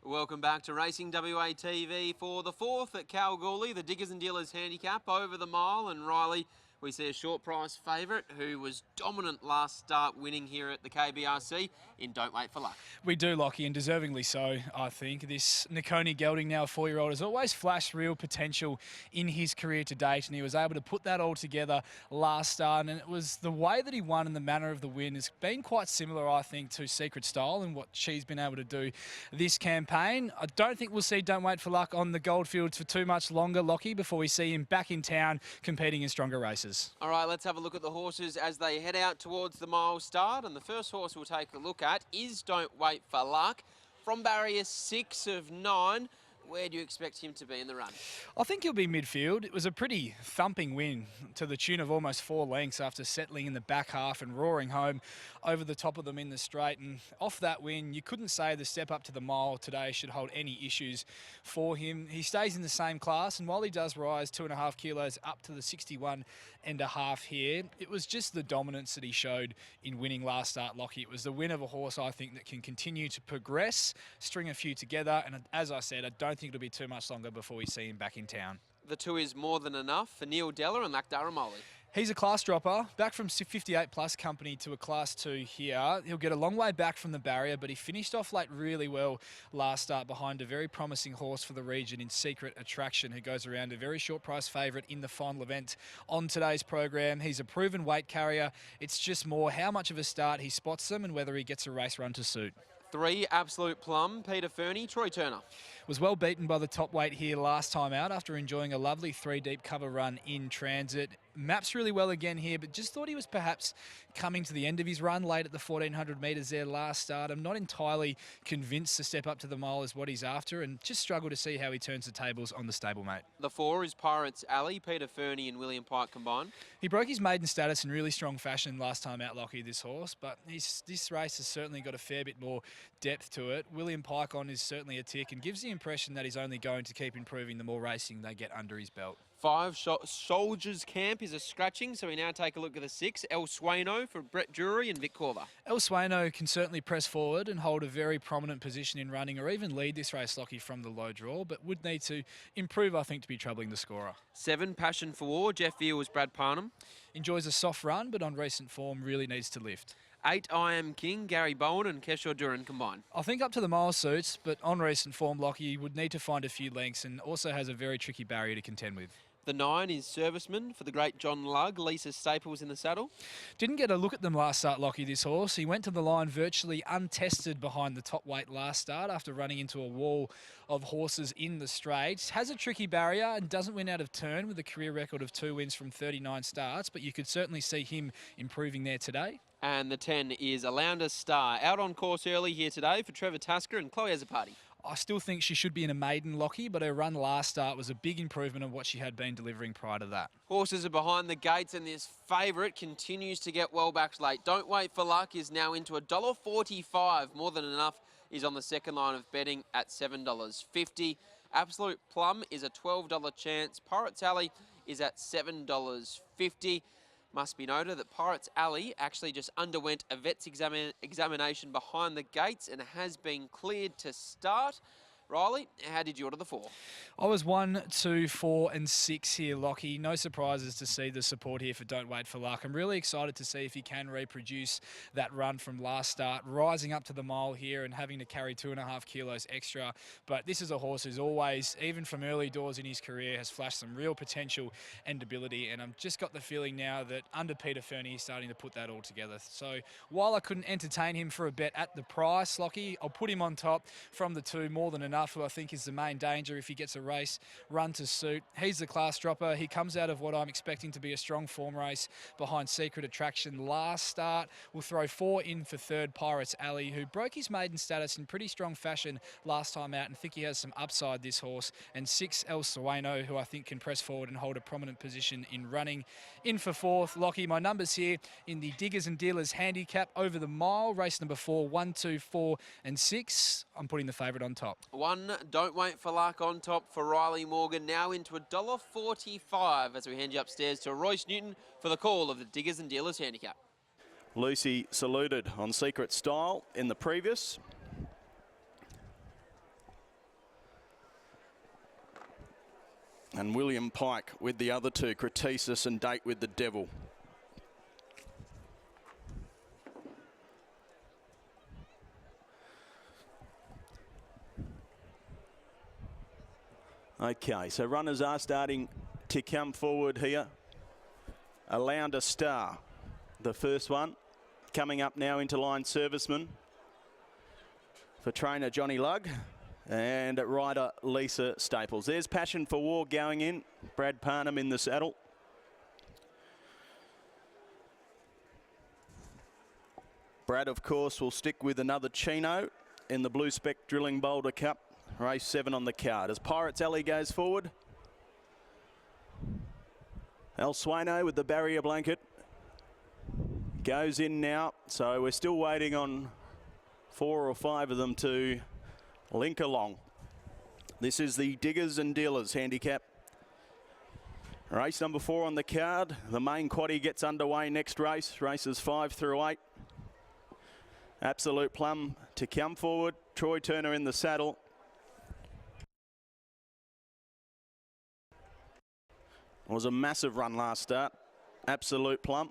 Welcome back to Racing WA TV for the fourth at Kalgoorlie, the Diggers and Dealers Handicap over the mile. And Riley, we see a short price favourite who was dominant last start, winning here at the KBRC in Don't Wait for Luck. We do, Lockie, and deservingly so, I think. This Nikoni Gelding, now a 4-year-old, has always flashed real potential in his career to date, and he was able to put that all together last start. And it was the way that he won and the manner of the win has been quite similar, I think, to Secret Style and what she's been able to do this campaign. I don't think we'll see Don't Wait for Luck on the Goldfields for too much longer, Lockie, before we see him back in town competing in stronger races. All right, let's have a look at the horses as they head out towards the mile start. And the first horse we'll take a look at is Don't Wait for Luck. From barrier 6 of 9, where do you expect him to be in the run? I think he'll be midfield. It was a pretty thumping win to the tune of almost 4 lengths after settling in the back half and roaring home over the top of them in the straight. And off that win, you couldn't say the step up to the mile today should hold any issues for him. He stays in the same class, and while he does rise 2.5 kilos up to the 61.5 here, it was just the dominance that he showed in winning last start, Lockie. It was the win of a horse, I think, that can continue to progress, string a few together, and as I said, I don't think it'll be too much longer before we see him back in town. The 2 is more than enough for Neil Della and Lakdaramoli. He's a class dropper, back from 58 plus company to a class 2 here. He'll get a long way back from the barrier, but he finished off late really well last start behind a very promising horse for the region in Secret Attraction, who goes around a very short price favourite in the final event on today's program. He's a proven weight carrier. It's just more how much of a start he spots them and whether he gets a race run to suit. 3, Absolute Plum, Peter Fernie, Troy Turner. Was well beaten by the top weight here last time out after enjoying a lovely 3-deep cover run in transit. Maps really well again here, but just thought he was perhaps coming to the end of his run late at the 1400 metres there last start. I'm not entirely convinced the step up to the mile is what he's after, and just struggle to see how he turns the tables on the stablemate. The 4 is Pirates Alley, Peter Fernie and William Pike combined. He broke his maiden status in really strong fashion last time out, Lockie, this horse, but this race has certainly got a fair bit more depth to it. William Pike on is certainly a tick and gives the impression that he's only going to keep improving the more racing they get under his belt. 5, Soldiers Camp is a scratching, so we now take a look at the 6, El Sueno for Brett Drury and Vic Corver. El Sueno can certainly press forward and hold a very prominent position in running or even lead this race, Lockie, from the low draw, but would need to improve, I think, to be troubling the scorer. 7, Passion for War, Jeff Veal was Brad Parnham. Enjoys a soft run, but on recent form really needs to lift. 8, I Am King, Gary Bowen and Keshore Duran combined. I think up to the mile suits, but on recent form, Lockie would need to find a few lengths and also has a very tricky barrier to contend with. The 9 is Serviceman for the great John Lugg, Lisa Staples in the saddle. Didn't get a look at them last start, Lockie, this horse. He went to the line virtually untested behind the top weight last start after running into a wall of horses in the straight. Has a tricky barrier and doesn't win out of turn with a career record of 2 wins from 39 starts, but you could certainly see him improving there today. And the 10 is Alounda Star, out on course early here today for Trevor Tasker and Chloe Azzopardi. I still think she should be in a maiden, Lockie, but her run last start was a big improvement on what she had been delivering prior to that. Horses are behind the gates and this favourite continues to get well back late. Don't Wait for Luck is now into $1.45. More than enough is on the second line of betting at $7.50. Absolute Plum is a $12 chance. Pirates Alley is at $7.50. Must be noted that Pirates Alley actually just underwent a vet's examination behind the gates and has been cleared to start. Riley, how did you order the 4? I was 1, 2, 4 and 6 here, Lockie. No surprises to see the support here for Don't Wait for Luck. I'm really excited to see if he can reproduce that run from last start, rising up to the mile here and having to carry 2.5 kilos extra. But this is a horse who's always, even from early doors in his career, has flashed some real potential and ability. And I've just got the feeling now that under Peter Fernie, he's starting to put that all together. So while I couldn't entertain him for a bet at the price, Lockie, I'll put him on top from the 2, more than enough, who I think is the main danger if he gets a race run to suit. He's the class dropper. He comes out of what I'm expecting to be a strong form race behind Secret Attraction last start. We'll throw 4 in for 3rd, Pirates Alley, who broke his maiden status in pretty strong fashion last time out and think he has some upside, this horse. And 6, El Sueno, who I think can press forward and hold a prominent position in running. In for 4th, Lockie, my numbers here in the Diggers and Dealers Handicap over the mile. Race number 4, 1, 2, 4 and 6. I'm putting the favourite on top. 1, Don't Wait for Luck on top for Riley Morgan, now into $1.45 as we hand you upstairs to Royce Newton for the call of the Diggers and Dealers Handicap. Lucy saluted on Secret Style in the previous. And William Pike with the other two, Cretisis and Date with the Devil. Okay, so runners are starting to come forward here. Alounder Star, the first one, coming up now into line, Serviceman for trainer Johnny Lugg and rider Lisa Staples. There's Passion for War going in, Brad Parnham in the saddle. Brad, of course, will stick with another Chino in the Blue Spec Drilling Boulder Cup. Race 7 on the card as Pirates Alley goes forward. El Sueno with the barrier blanket goes in now. So we're still waiting on 4 or 5 of them to link along. This is the Diggers and Dealers Handicap. Race number 4 on the card. The main quaddie gets underway next race. Races 5 through 8. Absolute Plum to come forward. Troy Turner in the saddle. It was a massive run last start. Absolute Plum.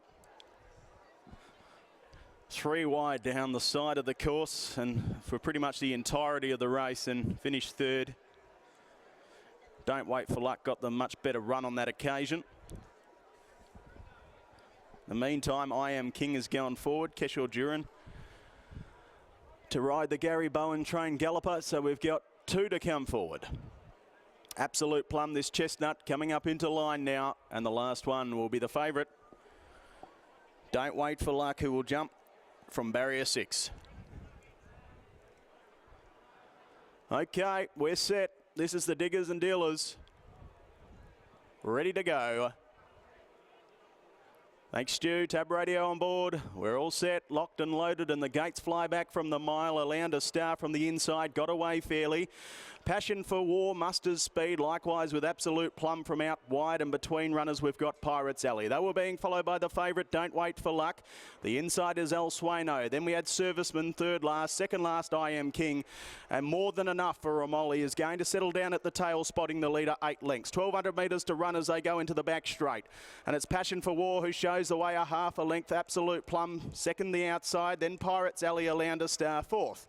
3 wide down the side of the course and for pretty much the entirety of the race and finished 3rd. Don't Wait for Luck got the much better run on that occasion. In the meantime, I Am King is going forward. Keshore Duran to ride the Gary Bowen trained galloper. So we've got 2 to come forward. Absolute Plum, this chestnut, coming up into line now. And the last one will be the favourite. Don't Wait for Luck, who will jump from barrier 6. Okay, we're set. This is the Diggers and Dealers. Ready to go. Thanks, Stu. Tab radio on board. We're all set, locked and loaded, and the gates fly back from the mile. Alounder Star from the inside, got away fairly. Passion for War musters speed, likewise with Absolute Plum from out wide, and between runners we've got Pirates Alley. They were being followed by the favourite, Don't Wait for Luck. The inside is El Sueno. Then we had Serviceman third last, second last I Am King, and More Than Enough for Romoli is going to settle down at the tail, spotting the leader 8 lengths. 1,200 metres to run as they go into the back straight, and it's Passion for War who shows the way a half a length. Absolute Plum second the outside, then Pirates Alley, Alounder Star fourth.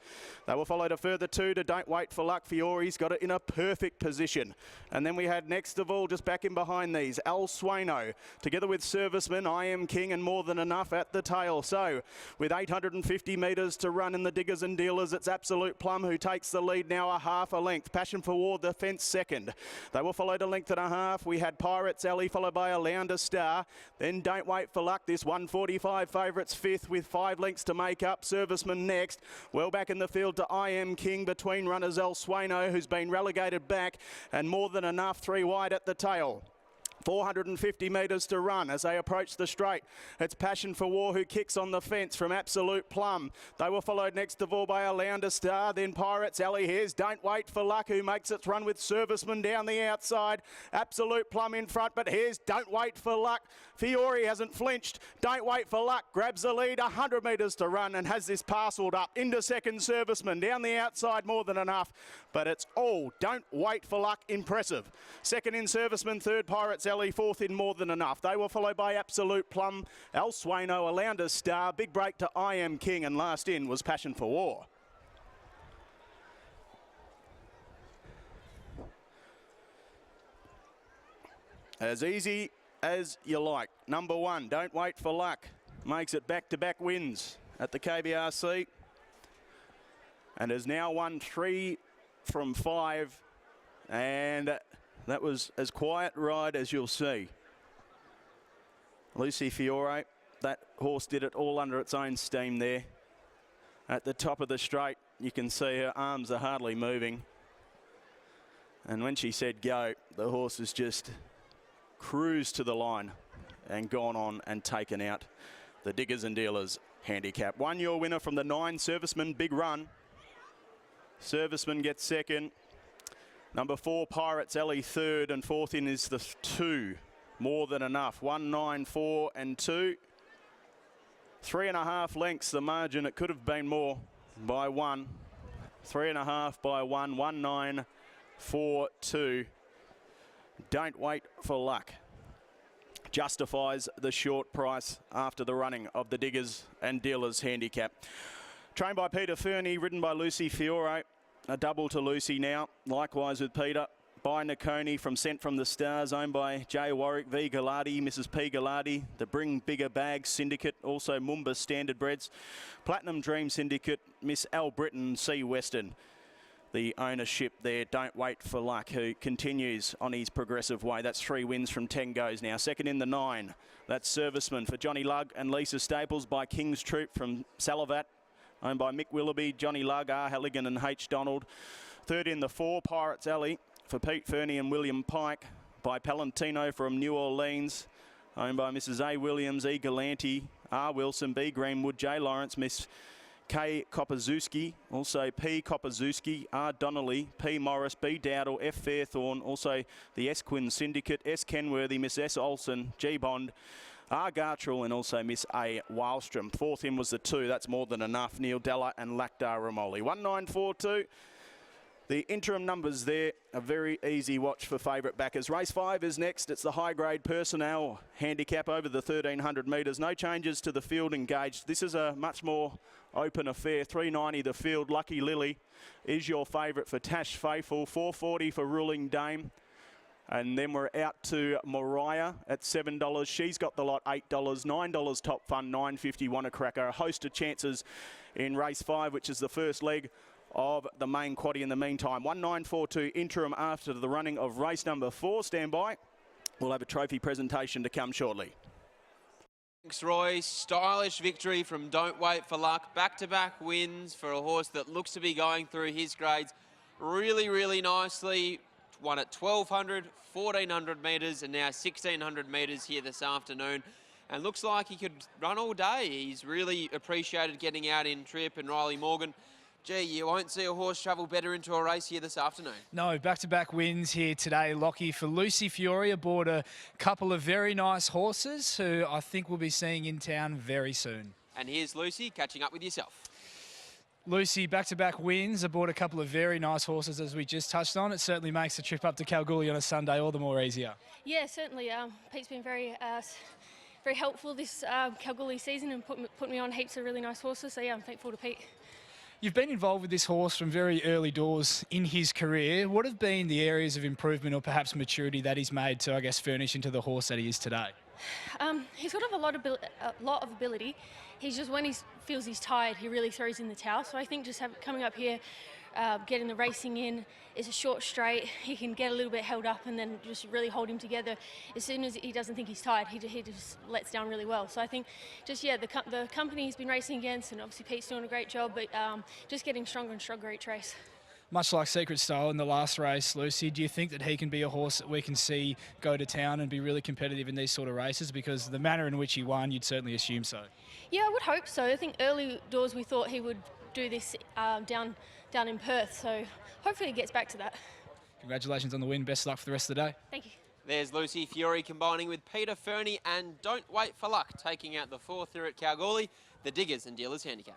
They were followed a further 2 to Don't Wait for Luck. Fiore's got it in a perfect position. And then we had next of all, just back in behind these, El Sueno, together with Serviceman, I Am King and More Than Enough at the tail. So with 850 metres to run in the Diggers and Dealers, it's Absolute Plum who takes the lead now a half a length. Passion for War, the fence second. They were followed a length and a half. We had Pirates Alley followed by Alounder Star. Then Don't Wait for Luck, this 145 favourites fifth with 5 lengths to make up. Serviceman next. Well back in the field to I Am King, between runners El Sueno, who's been relegated back, and More Than Enough 3 wide at the tail. 450 metres to run as they approach the straight. It's Passion for War who kicks on the fence from Absolute Plum. They were followed next of all by Alounder Star, then Pirates Alley. Here's Don't Wait for Luck who makes its run with Serviceman down the outside. Absolute Plum in front, but here's Don't Wait for Luck. Fiore hasn't flinched. Don't Wait for Luck grabs the lead, 100 metres to run, and has this parcelled up into second. Serviceman down the outside, More Than Enough, but it's all Don't Wait for Luck impressive. Second in Serviceman, third Pirates Alley, fourth in More Than Enough. They were followed by Absolute Plum, El Sueno, Alounder Star, big break to I Am King, and last in was Passion for War. As easy as you like. Number 1, Don't Wait for Luck, makes it back-to-back wins at the KBRC and has now won 3 from 5, and that was as quiet ride as you'll see. Lucy Fiore, that horse did it all under its own steam there. At the top of the straight, you can see her arms are hardly moving. And when she said go, the horse has just cruised to the line and gone on and taken out the Diggers and Dealers Handicap. Won your winner from the 9, Serviceman, big run. Serviceman gets second. Number 4, Pirates Alley third, and fourth in is the 2, More Than Enough. 1, 9, 4 and 2. 3.5 lengths the margin. It could have been more by 1. 3.5 by 1. 1, 9, 4, 2. Don't Wait for Luck justifies the short price after the running of the Diggers and Dealers Handicap. Trained by Peter Fernie, ridden by Lucy Fiore. A double to Lucy now. Likewise with Peter. By Nakoni from Sent from the Stars, owned by J. Warwick, V. Gallardi, Mrs. P. Gallardi, the Bring Bigger Bags Syndicate, also Mumba Standard Breds, Platinum Dream Syndicate, Miss Al Britton, C. Western. The ownership there, Don't Wait for Luck, who continues on his progressive way. That's 3 wins from 10 goes now. Second in the 9, that's Serviceman for Johnny Lugg and Lisa Staples by King's Troop from Salavat, owned by Mick Willoughby, Johnny Lugg, R. Halligan and H. Donald. Third in the 4, Pirates Alley for Pete Fernie and William Pike by Palantino from New Orleans, owned by Mrs. A. Williams, E. Galanti, R. Wilson, B. Greenwood, J. Lawrence, Miss K. Kopazewski, also P. Kopazewski, R. Donnelly, P. Morris, B. Dowdle, F. Fairthorn, also the S. Quinn Syndicate, S. Kenworthy, Miss S. Olsen, G. Bond, R. Gartrell and also Miss A. Wildstrom. Fourth in was the 2, that's more than enough. Neil Della and Lactar Ramoli. 1942. The interim numbers there, a very easy watch for favourite backers. Race 5 is next. It's the high-grade personnel handicap over the 1,300 metres. No changes to the field engaged. This is a much more open affair. 390 the field. Lucky Lily is your favourite for Tash Faithful. 440 for Ruling Dame. And then we're out to Mariah at $7. She's got the lot $8. $9 Top Fun, $9.50 Wanna Cracker. A host of chances in race 5, which is the first leg of the main quaddie in the meantime. 1942 interim after the running of race number 4. Stand by. We'll have a trophy presentation to come shortly. Thanks, Roy. Stylish victory from Don't Wait for Luck. Back-to-back wins for a horse that looks to be going through his grades really, really nicely. Won at 1,200, 1,400 metres and now 1,600 metres here this afternoon. And looks like he could run all day. He's really appreciated getting out in Trip and Riley Morgan. Gee, you won't see a horse travel better into a race here this afternoon. No, back-to-back wins here today, Lockie, for Lucy Fiore aboard a couple of very nice horses who I think we'll be seeing in town very soon. And here's Lucy catching up with yourself. Lucy, back-to-back wins aboard a couple of very nice horses, as we just touched on. It certainly makes the trip up to Kalgoorlie on a Sunday all the more easier. Yeah, certainly. Pete's been very helpful this Kalgoorlie season and put me on heaps of really nice horses. So yeah, I'm thankful to Pete. You've been involved with this horse from very early doors in his career. What have been the areas of improvement or perhaps maturity that he's made to, I guess, furnish into the horse that he is today? He's got a lot of ability. He's just, when he feels he's tired, he really throws in the towel. So I think just coming up here, getting the racing in, is a short straight. He can get a little bit held up and then just really hold him together. As soon as he doesn't think he's tired, he just lets down really well. So I think just, yeah, the company he's been racing against, and obviously Pete's doing a great job, but just getting stronger and stronger each race. Much like Secret Style in the last race, Lucy, do you think that he can be a horse that we can see go to town and be really competitive in these sort of races? Because the manner in which he won, you'd certainly assume so. Yeah, I would hope so. I think early doors we thought he would do this down in Perth, so hopefully he gets back to that. Congratulations on the win. Best of luck for the rest of the day. Thank you. There's Lucy Fiore combining with Peter Fernie and Don't Wait for Luck, taking out the 4th here at Kalgoorlie, the Diggers and Dealers Handicap.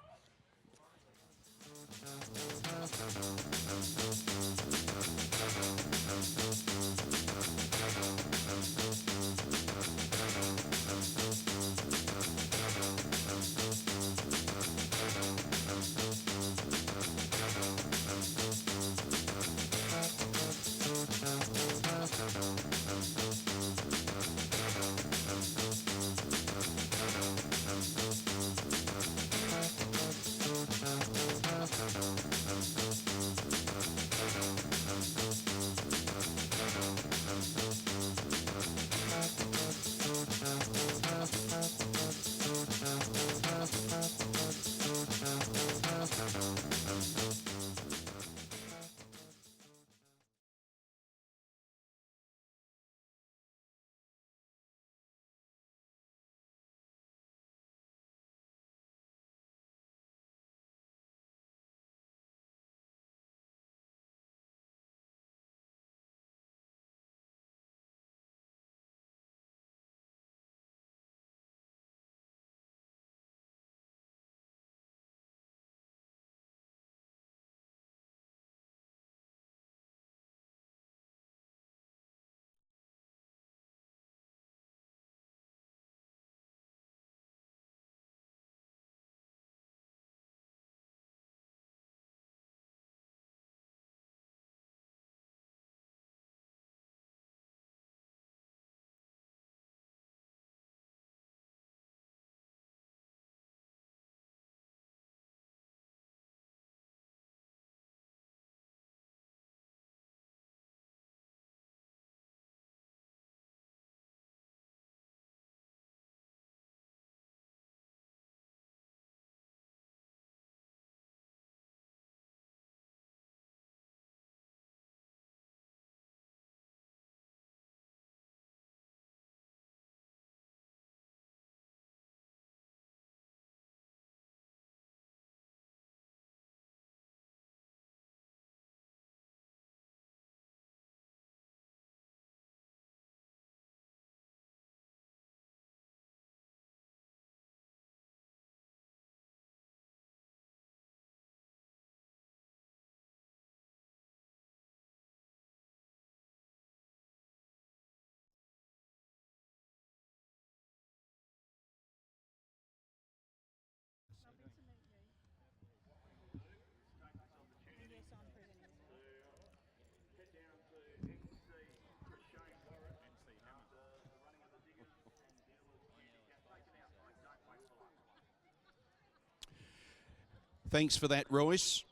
Thanks for that, Royce.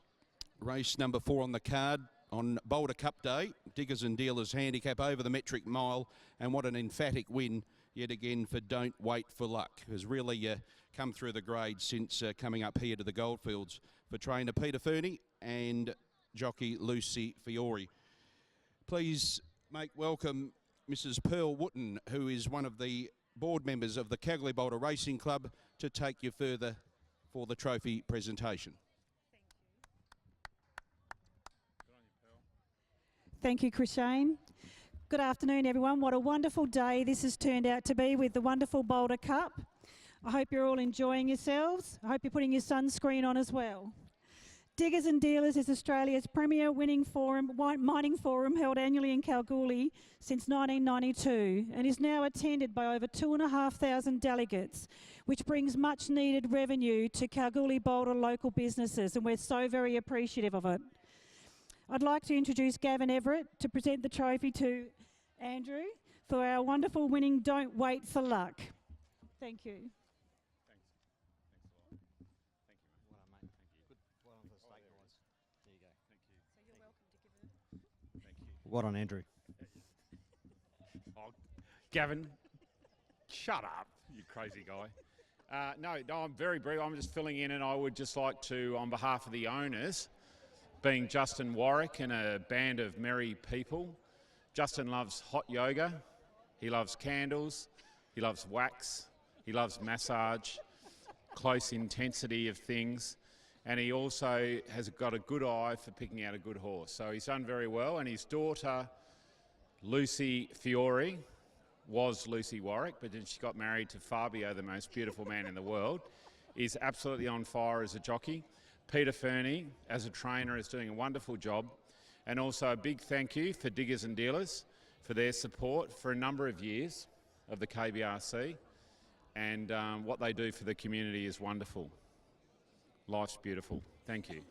Race number 4 on the card on Boulder Cup Day. Diggers and Dealers Handicap over the metric mile. And what an emphatic win yet again for Don't Wait for Luck. Has really come through the grades since coming up here to the Goldfields for trainer Peter Fernie and jockey Lucy Fiore. Please make welcome Mrs. Pearl Wooten, who is one of the board members of the Calgary Boulder Racing Club, to take you further for the trophy presentation. Thank you, Christine. Good afternoon, everyone. What a wonderful day this has turned out to be with the wonderful Boulder Cup. I hope you're all enjoying yourselves. I hope you're putting your sunscreen on as well. Diggers and Dealers is Australia's premier mining forum held annually in Kalgoorlie since 1992 and is now attended by over 2,500 delegates, which brings much needed revenue to Kalgoorlie Boulder local businesses, and we're so very appreciative of it. I'd like to introduce Gavin Everett to present the trophy to Andrew for our wonderful winning Don't Wait for Luck. Thank you. Well done, Andrew. Oh, Gavin, shut up, you crazy guy. No, I'm very brief. I'm just filling in, and I would just like to, on behalf of the owners, being Justin Warwick and a band of merry people. Justin loves hot yoga, he loves candles, he loves wax, he loves massage, close intensity of things. And he also has got a good eye for picking out a good horse. So he's done very well. And his daughter, Lucy Fiore, was Lucy Warwick, but then she got married to Fabio, the most beautiful man in the world, is absolutely on fire as a jockey. Peter Fernie, as a trainer, is doing a wonderful job. And also a big thank you for Diggers and Dealers for their support for a number of years of the KBRC. And what they do for the community is wonderful. Life's beautiful. Thank you.